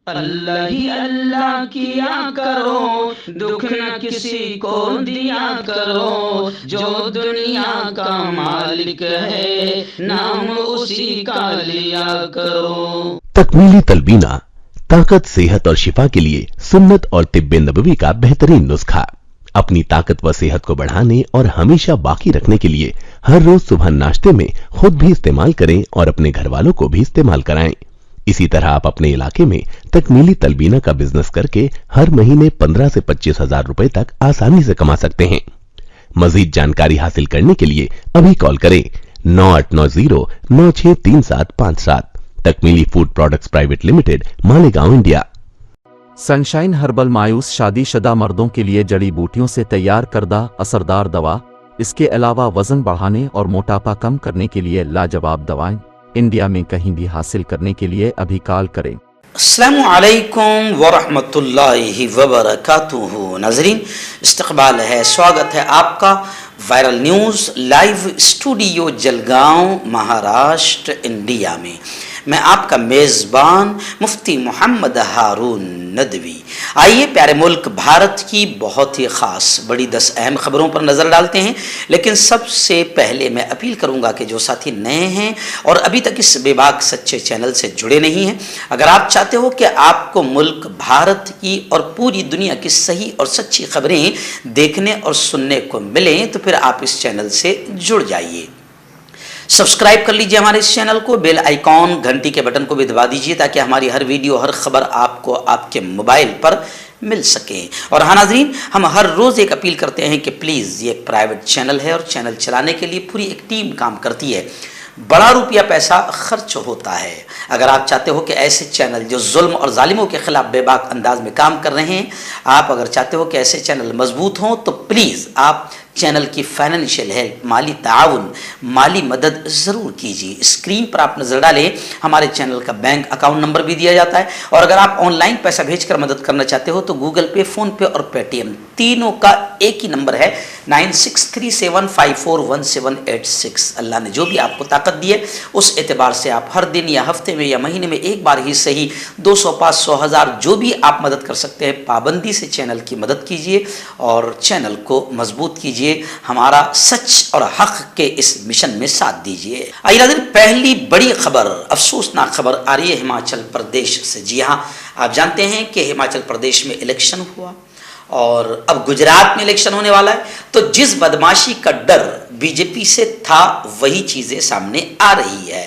اللہ ہی اللہ کیا کرو، دکھ نہ کسی کو دیا کرو، جو دنیا کا مالک ہے نام اسی کا لیا کرو۔ تکمیلی تلبینہ طاقت، صحت اور شفا کے لیے سنت اور طب نبوی کا بہترین نسخہ۔ اپنی طاقت و صحت کو بڑھانے اور ہمیشہ باقی رکھنے کے لیے ہر روز صبح ناشتے میں خود بھی استعمال کریں اور اپنے گھر والوں کو بھی استعمال کرائیں۔ اسی طرح آپ اپنے علاقے میں تکمیلی تلبینہ کا بزنس کر کے ہر مہینے 15 سے 25 ہزار روپے تک آسانی سے کما سکتے ہیں۔ مزید جانکاری حاصل کرنے کے لیے ابھی کال کریں 9890963757۔ Takmeeli food products private limited, Malegaon, India. Sunshine herbal مایوس شادی شدہ مردوں کے لیے جڑی بوٹیوں سے تیار کردہ اثردار دوا۔ اس کے علاوہ وزن بڑھانے اور موٹاپا کم کرنے کے لیے لاجواب دوائیں انڈیا میں کہیں بھی حاصل کرنے کے لیے ابھی کال کریں۔ السلام علیکم ورحمۃ اللہ وبرکاتہ۔ ناظرین، استقبال ہے، سواگت ہے آپ کا viral news live studio Jalgaon, Maharashtra, India میں۔ میں آپ کا میزبان مفتی محمد ہارون ندوی۔ آئیے پیارے ملک بھارت کی بہت ہی خاص بڑی 10 اہم خبروں پر نظر ڈالتے ہیں، لیکن سب سے پہلے میں اپیل کروں گا کہ جو ساتھی نئے ہیں اور ابھی تک اس بے باک سچے چینل سے جڑے نہیں ہیں، اگر آپ چاہتے ہو کہ آپ کو ملک بھارت کی اور پوری دنیا کی صحیح اور سچی خبریں دیکھنے اور سننے کو ملیں تو پھر آپ اس چینل سے جڑ جائیے۔ سبسکرائب کر لیجئے ہمارے اس چینل کو، بیل آئیکن گھنٹی کے بٹن کو بھی دبا دیجئے تاکہ ہماری ہر ویڈیو، ہر خبر آپ کو آپ کے موبائل پر مل سکے۔ اور ہاں ناظرین، ہم ہر روز ایک اپیل کرتے ہیں کہ پلیز، یہ ایک پرائیویٹ چینل ہے اور چینل چلانے کے لیے پوری ایک ٹیم کام کرتی ہے، بڑا روپیہ پیسہ خرچ ہوتا ہے۔ اگر آپ چاہتے ہو کہ ایسے چینل جو ظلم اور ظالموں کے خلاف بے باک انداز میں کام کر رہے ہیں، آپ اگر چاہتے ہو کہ ایسے چینل مضبوط ہوں تو پلیز آپ چینل کی فائنینشیل ہیلپ، مالی تعاون، مالی مدد ضرور کیجیے۔ اسکرین پر آپ نظر ڈالیں، ہمارے چینل کا بینک اکاؤنٹ نمبر بھی دیا جاتا ہے، اور اگر آپ آن لائن پیسہ بھیج کر مدد کرنا چاہتے ہو تو گوگل پے، فون پے اور پے ٹی ایم تینوں کا ایک ہی نمبر ہے 9637541786۔ اللہ نے جو بھی آپ کو طاقت دی ہے اس اعتبار سے آپ ہر دن یا ہفتے میں یا مہینے میں ایک بار ہی صحیح 200، 500، 1000 جو بھی آپ مدد کر سکتے ہیں، پابندی سے چینل کی مدد کیجیے اور چینل کو مضبوط کیجیے، ہمارا سچ اور حق کے اس مشن میں ساتھ دیجیے۔ آئیے پہلی بڑی خبر، افسوسناک خبر آ رہی ہے ہماچل پردیش سے۔ جی ہاں، آپ جانتے ہیں کہ ہماچل پردیش میں الیکشن ہوا اور اب گجرات میں الیکشن ہونے والا ہے، تو جس بدماشی کا ڈر بی جے پی سے تھا وہی چیزیں سامنے آ رہی ہے۔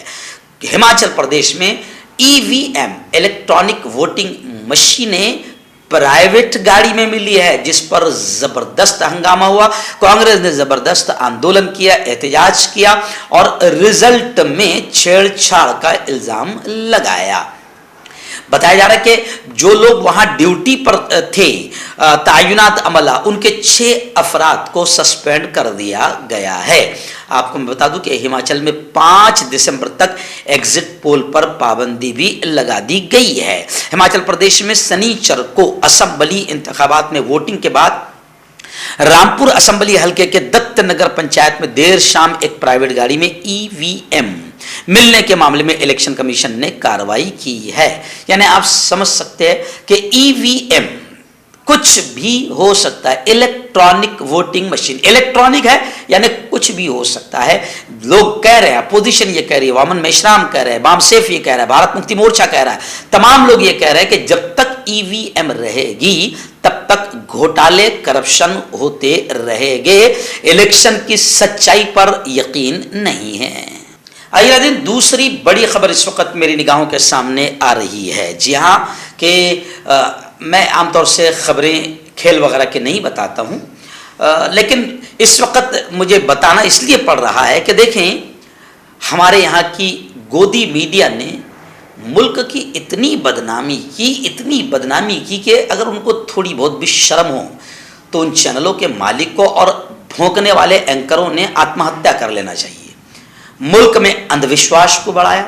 ہماچل پردیش میں ای وی ایم، الیکٹرانک ووٹنگ مشینیں پرائیویٹ گاڑی میں ملی ہے، جس پر زبردست ہنگامہ ہوا۔ کانگریس نے زبردست آندولن کیا، احتجاج کیا اور رزلٹ میں چھیڑ چھاڑ کا الزام لگایا۔ بتایا جا رہا ہے کہ جو لوگ وہاں ڈیوٹی پر تھے، تعینات عملہ، ان کے 6 افراد کو سسپینڈ کر دیا گیا ہے۔ آپ کو میں بتا دوں کہ ہماچل میں 5 دسمبر تک ایگزٹ پول پر پابندی بھی لگا دی گئی ہے۔ ہماچل پردیش میں سنیچر کو اسمبلی انتخابات میں ووٹنگ کے بعد رامپور اسمبلی حلقے کے دت نگر پنچایت میں دیر شام ایک پرائیویٹ گاڑی میں ای وی ایم ملنے کے معاملے میں الیکشن کمیشن نے کارروائی کی ہے۔ یعنی آپ سمجھ سکتے ہیں کہ ای وی ایم کچھ بھی ہو سکتا ہے، الیکٹرانک ووٹنگ مشین الیکٹرانک ہے، یعنی کچھ بھی ہو سکتا ہے۔ لوگ کہہ رہے ہیں، اپوزیشن یہ کہہ رہی ہے، وامن میشرام کہہ رہے ہیں، بام سیف یہ کہہ رہا ہے، بھارت مکتی مورچہ کہہ رہا ہے، تمام لوگ یہ کہہ رہے ہیں کہ جب تک ای وی ایم رہے گی تب تک گھوٹالے، کرپشن ہوتے رہے گے، الیکشن کی سچائی پر یقین نہیں ہے۔ آئیے دن دوسری بڑی خبر اس وقت میری نگاہوں کے سامنے آ رہی ہے۔ جی ہاں، کہ میں عام طور سے خبریں کھیل وغیرہ کے نہیں بتاتا ہوں، لیکن اس وقت مجھے بتانا اس لیے پڑ رہا ہے کہ دیکھیں، ہمارے یہاں کی گودی میڈیا نے ملک کی اتنی بدنامی کی کہ اگر ان کو تھوڑی بہت بھی شرم ہو تو ان چینلوں کے مالک کو اور بھونکنے والے اینکروں نے آتم ہتیا کر لینا چاہیے۔ ملک میں اندھ وشواس کو بڑھایا،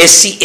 SC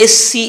SC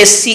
SC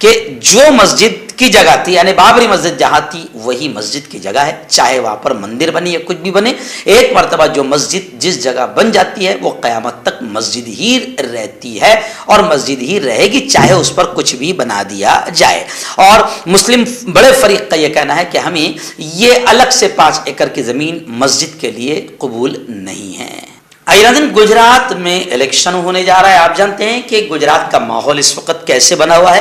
کہ جو مسجد کی جگہ تھی یعنی بابری مسجد جہاں تھی وہی مسجد کی جگہ ہے، چاہے وہاں پر مندر بنے یا کچھ بھی بنے، ایک مرتبہ جو مسجد جس جگہ بن جاتی ہے وہ قیامت تک مسجد ہی رہتی ہے اور مسجد ہی رہے گی، چاہے اس پر کچھ بھی بنا دیا جائے۔ اور مسلم بڑے فریق کا یہ کہنا ہے کہ ہمیں یہ الگ سے 5 ایکڑ کی زمین مسجد کے لیے قبول نہیں ہے۔ ایران گجرات میں الیکشن ہونے جا رہا ہے، آپ جانتے ہیں کہ گجرات کا ماحول اس وقت کیسے بنا ہوا ہے،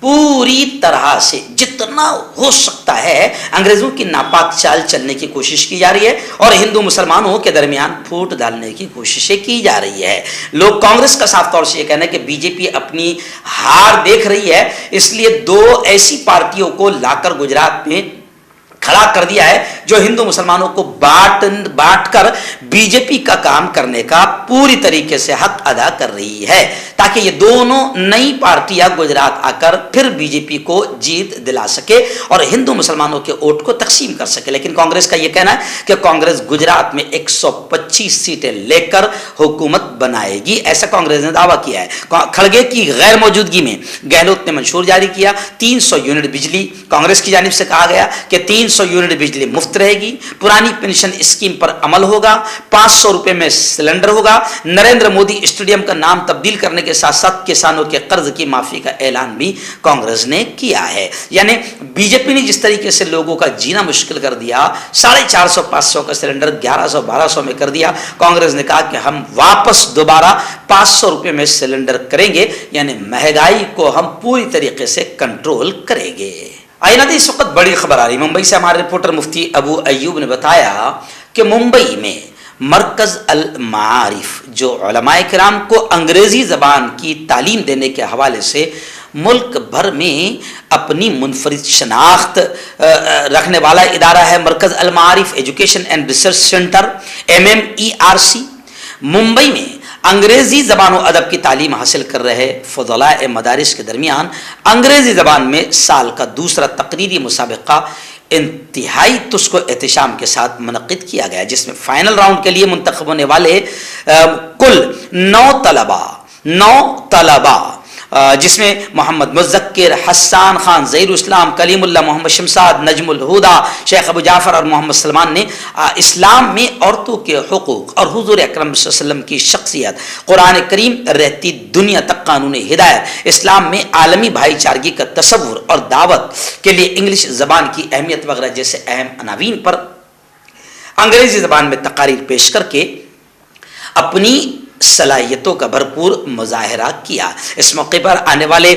پوری طرح سے جتنا ہو سکتا ہے انگریزوں کی ناپاک چال چلنے کی کوشش کی جا رہی ہے اور ہندو مسلمانوں کے درمیان پھوٹ ڈالنے کی کوششیں کی جا رہی ہے۔ لوگ کانگریس کا صاف طور سے یہ کہنا ہے کہ بی جے پی اپنی ہار دیکھ رہی ہے، اس لیے 2 ایسی پارٹیوں کو لا کر گجرات میں کھڑا کر دیا ہے جو ہندو مسلمانوں کو بانٹ کر بی جے پی کا کام کرنے کا پوری طریقے سے حق ادا کر رہی ہے، تاکہ یہ دونوں نئی پارٹیاں گجرات آ کر پھر بی جے پی کو جیت دلا سکے اور ہندو مسلمانوں کے ووٹ کو تقسیم کر سکے۔ لیکن کانگریس کا یہ کہنا ہے کہ کانگریس گجرات میں 125 سیٹیں لے کر حکومت بنائے گی، ایسا کانگریس نے دعویٰ کیا ہے۔ کھڑگے کی غیر موجودگی میں گہلوت نے منشور جاری کیا، 300 یونٹ بجلی کانگریس کی جانب سے کہا گیا کہ 300 یونٹ بجلی مفت رہے گی، پرانی پینشن اسکیم پر عمل ہوگا، 500 روپے میں سلنڈر ہوگا، نریندر مودی اسٹیڈیم کا نام تبدیل کرنے کے ساتھ ساتھ کسانوں کے قرض کی معافی کا اعلان بھی کانگریس نے کیا ہے۔ یعنی بی جے پی نے جس طریقے سے لوگوں کا جینا مشکل کر دیا، 450-500 کا سلنڈر 1100-1200 میں کر دیا، کانگریس نے کہا کہ ہم واپس دوبارہ 500 روپے میں سلنڈر کریں گے، یعنی مہنگائی کو ہم پوری طریقے سے کنٹرول کریں گے۔ آئینہ دی اس وقت بڑی خبر آ رہی ممبئی سے، ہمارے رپورٹر مفتی ابو ایوب نے بتایا کہ ممبئی میں مرکز المعارف جو علماء کرام کو انگریزی زبان کی تعلیم دینے کے حوالے سے ملک بھر میں اپنی منفرد شناخت رکھنے والا ادارہ ہے، Markaz ul Maarif education and research centre MMERC، Mumbai میں انگریزی زبان و ادب کی تعلیم حاصل کر رہے فضلاء مدارس کے درمیان انگریزی زبان میں سال کا دوسرا تقریری مسابقہ انتہائی تسک و احتشام کے ساتھ منعقد کیا گیا، جس میں فائنل راؤنڈ کے لیے منتخب ہونے والے کل 9 طلبہ جس میں محمد مذکر، حسان خان، ظہیر اسلام، کلیم اللہ، محمد شمساد، نجم الہدا، شیخ ابو جعفر اور محمد سلمان نے اسلام میں عورتوں کے حقوق اور حضور اکرم صلی اللہ علیہ وسلم کی شخصیت، قرآن کریم، رہتی دنیا تک قانون ہدایت، اسلام میں عالمی بھائی چارگی کا تصور اور دعوت کے لیے انگلش زبان کی اہمیت وغیرہ جیسے اہم عناوین پر انگریزی زبان میں تقاریر پیش کر کے اپنی صلاحیتوں کا بھرپور مظاہرہ کیا۔ اس موقع پر آنے والے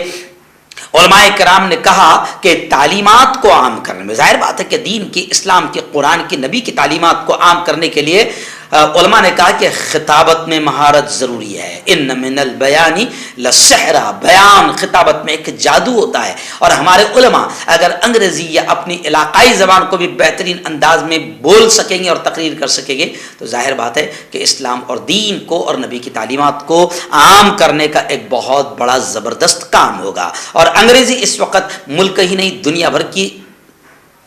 علماء کرام نے کہا کہ تعلیمات کو عام کرنے میں ظاہر بات ہے کہ دین کی، اسلام کے، قرآن کی، نبی کی تعلیمات کو عام کرنے کے لیے علماء نے کہا کہ خطابت میں مہارت ضروری ہے۔ ان من البیان لسحرا، بیان، خطابت میں ایک جادو ہوتا ہے، اور ہمارے علماء اگر انگریزی یا اپنی علاقائی زبان کو بھی بہترین انداز میں بول سکیں گے اور تقریر کر سکیں گے تو ظاہر بات ہے کہ اسلام اور دین کو اور نبی کی تعلیمات کو عام کرنے کا ایک بہت بڑا زبردست کام ہوگا۔ اور انگریزی اس وقت ملک ہی نہیں دنیا بھر کی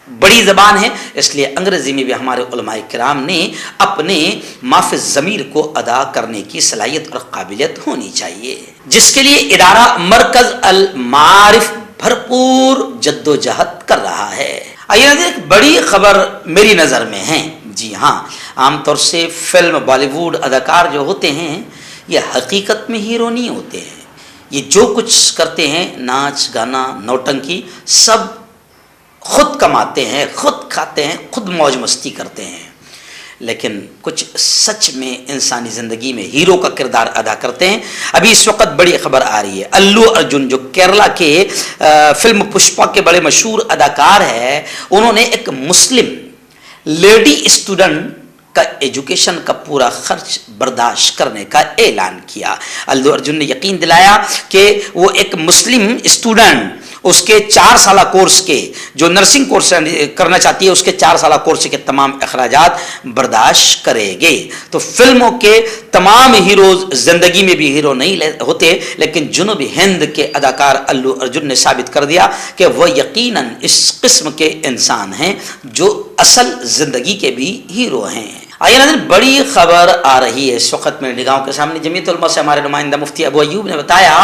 بڑی زبان ہے، اس لیے انگریزی میں بھی ہمارے علماء کرام نے اپنے مافِ ضمیر کو ادا کرنے کی صلاحیت اور قابلیت ہونی چاہیے، جس کے لیے ادارہ مرکز المعارف بھرپور جد و جہد کر رہا ہے۔ آئیے ایک بڑی خبر میری نظر میں ہے، جی ہاں، عام طور سے فلم بالی ووڈ اداکار جو ہوتے ہیں یہ حقیقت میں ہیرو نہیں ہوتے ہیں، یہ جو کچھ کرتے ہیں، ناچ گانا نوٹنکی، سب خود کماتے ہیں، خود کھاتے ہیں، خود موج مستی کرتے ہیں، لیکن کچھ سچ میں انسانی زندگی میں ہیرو کا کردار ادا کرتے ہیں۔ ابھی اس وقت بڑی خبر آ رہی ہے، الو ارجن جو کیرلا کے فلم پشپا کے بڑے مشہور اداکار ہیں، انہوں نے ایک مسلم لیڈی اسٹوڈنٹ کا ایجوکیشن کا پورا خرچ برداشت کرنے کا اعلان کیا۔ الو ارجن نے یقین دلایا کہ وہ ایک مسلم اسٹوڈنٹ اس کے 4 سالہ کورس کے جو نرسنگ کورس کرنا چاہتی ہے اس کے 4 سالہ کورس کے تمام اخراجات برداشت کرے گے۔ تو فلموں کے تمام ہیروز زندگی میں بھی ہیرو نہیں ہوتے، لیکن جنوبی ہند کے اداکار الو ارجن نے ثابت کر دیا کہ وہ یقیناً اس قسم کے انسان ہیں جو اصل زندگی کے بھی ہیرو ہیں۔ آئیے ناظرین، بڑی خبر آ رہی ہے اس وقت میرے نگاہوں کے سامنے۔ جمعیت علماء سے ہمارے نمائندہ مفتی ابو ایوب نے بتایا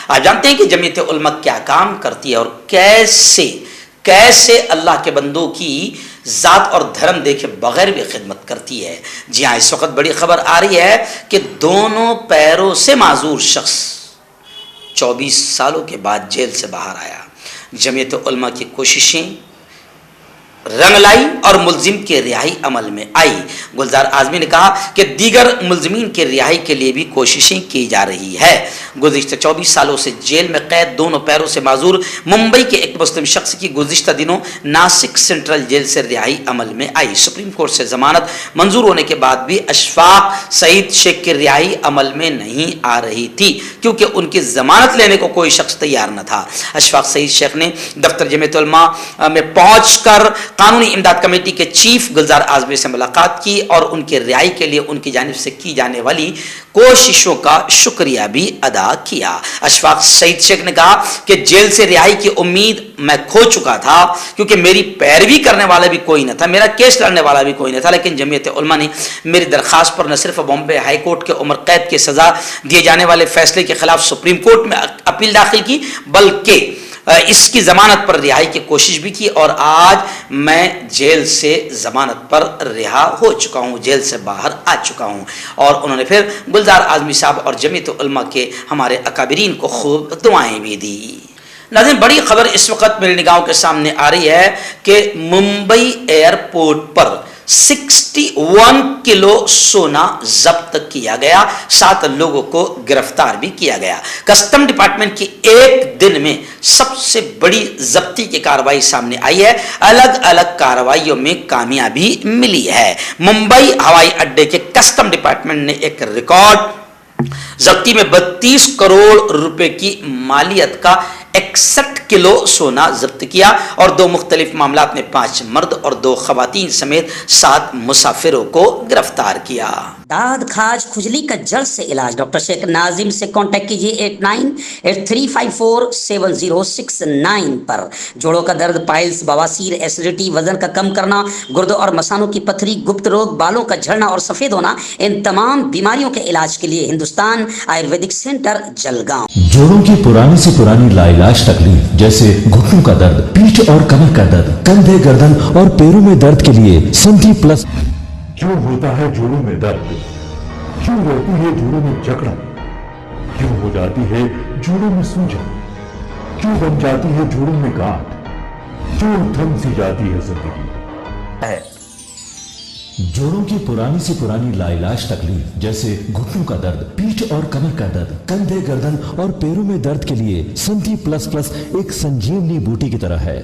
آپ جانتے ہیں کہ جمعیت علماء کیا کام کرتی ہے اور کیسے اللہ کے بندوں کی ذات اور دھرم دیکھے بغیر بھی خدمت کرتی ہے. جی ہاں، اس وقت بڑی خبر آ رہی ہے کہ دونوں پیروں سے معذور شخص 24 سالوں کے بعد جیل سے باہر آیا. جمعیت علماء کی کوششیں رنگ لائی اور ملزم کے رہائی عمل میں آئی. گلزار اعظمی نے کہا کہ دیگر ملزمین کے رہائی کے لیے بھی کوششیں کی جا رہی ہے. گزشتہ 24 سالوں سے جیل میں قید دونوں پیروں سے معذور ممبئی کے ایک مسلم شخص کی گزشتہ دنوں ناسک سینٹرل جیل سے رہائی عمل میں آئی. سپریم کورٹ سے ضمانت منظور ہونے کے بعد بھی اشفاق سعید شیخ کی رہائی عمل میں نہیں آ رہی تھی کیونکہ ان کی ضمانت لینے کو کوئی شخص تیار نہ تھا. اشفاق سعید شیخ نے دفتر جمعیت علماء میں پہنچ کر قانونی امداد کمیٹی کے چیف گلزار اعظمی سے ملاقات کی اور ان کی رہائی کے لیے ان کی جانب سے کی جانے والی کوششوں کا شکریہ بھی ادا کیا. اشفاق سعید شیخ نے کہا کہ جیل سے رہائی کی امید میں کھو چکا تھا کیونکہ میری پیروی کرنے والا بھی کوئی نہ تھا, میرا کیس لڑنے والا بھی کوئی نہ تھا, لیکن جمعیت علماء نے میری درخواست پر نہ صرف بامبے ہائی کورٹ کے عمر قید کی سزا دیے جانے والے فیصلے کے خلاف سپریم کورٹ میں اپیل داخل کی بلکہ اس کی ضمانت پر رہائی کی کوشش بھی کی اور آج میں جیل سے ضمانت پر رہا ہو چکا ہوں, جیل سے باہر آ چکا ہوں. اور انہوں نے پھر گلزار اعظمی صاحب اور جمعیت علماء کے ہمارے اکابرین کو خوب دعائیں بھی دی. ناظرین, بڑی خبر اس وقت میری نگاہوں کے سامنے آ رہی ہے کہ ممبئی ایئرپورٹ پر 61 کلو سونا ضبط کیا گیا, 7 لوگوں کو گرفتار بھی کیا گیا. کسٹم ڈپارٹمنٹ کی ایک دن میں سب سے بڑی ضبطی کی کارروائی سامنے آئی ہے. الگ الگ کارروائیوں میں کامیابی ملی ہے. ممبئی ہوائی اڈے کے کسٹم ڈپارٹمنٹ نے ایک ریکارڈ ضبطی میں 32 کروڑ روپے کی مالیت کا 61 کلو سونا ضبط کیا اور 2 مختلف معاملات میں 5 مرد اور 2 خواتین سمیت 7 مسافروں کو گرفتار کیا. داد کھاج کھجلی کا جلد سے علاج ڈاکٹر شیخ ناظم سے کانٹیکٹ کیجیے 8983547069 پر. جوڑوں کا درد, پائلز, بواسیر, ایسیڈیٹی, وزن کا کم کرنا, گردوں اور مثانوں کی پتھری, گپت روگ, بالوں کا جھڑنا اور سفید ہونا, ان تمام بیماریوں کے علاج کے لیے ہندوستان آیورویدک سینٹر جلگاؤں. جوڑوں کی پرانی سے پرانی لاعلاج تکلیف جیسے گھٹنوں کا درد, پیٹھ اور کمر کا درد, کندھے, گردن اور پیروں میں درد کے لیے سنٹی پلس. کیوں ہوتا ہے جوڑوں میں درد؟ کیوں رہتی ہے جوڑوں میں جکڑن؟ کیوں ہو جاتی ہے جوڑوں میں سوجن؟ کیوں بن جاتی ہے جوڑوں میں گاٹھ؟ کیوں تھم سی جاتی ہے زندگی؟ جوڑوں کی پرانی سے پرانی لاعلاج تکلیف جیسے گھٹنوں کا درد, پیٹھ اور کمر کا درد, کندھے, گردن اور پیروں میں درد کے لیے سنٹی پلس پلس ایک سنجیونی بوٹی کی طرح ہے,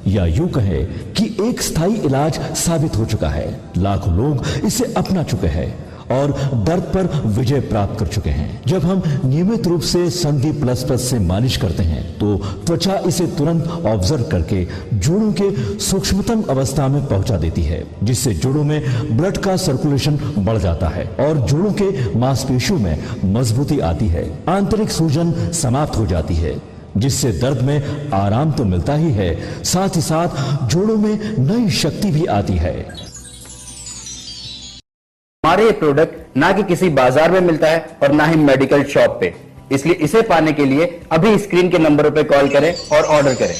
یا یوں کہے کہ ایک استھائی علاج ثابت ہو چکا ہے. لاکھوں لوگ اسے اپنا چکے ہیں اور درد پر وجے پراپت کر چکے ہیں. جب ہم نیمت روپ سے سندھی پلس پلس سے مالش کرتے ہیں تو توچا اسے ترنت آبزرو کر کے جوڑوں کے سوکشمتم اوستھا میں پہنچا دیتی ہے, جس سے جوڑوں میں بلڈ کا سرکولیشن بڑھ جاتا ہے اور جوڑوں کے ماس پیشیوں میں مضبوطی آتی ہے. آنترک سوجن سماپت ہو جاتی ہے, جس سے درد میں آرام تو ملتا ہی ہے, ساتھ ہی ساتھ جوڑوں میں نئی شکتی بھی آتی ہے. ہمارے یہ پروڈکٹ نہ کہ کسی بازار میں ملتا ہے اور نہ ہی میڈیکل شاپ پہ, اس لیے اسے پانے کے لیے ابھی اسکرین کے نمبروں پہ کال کریں اور آرڈر کریں.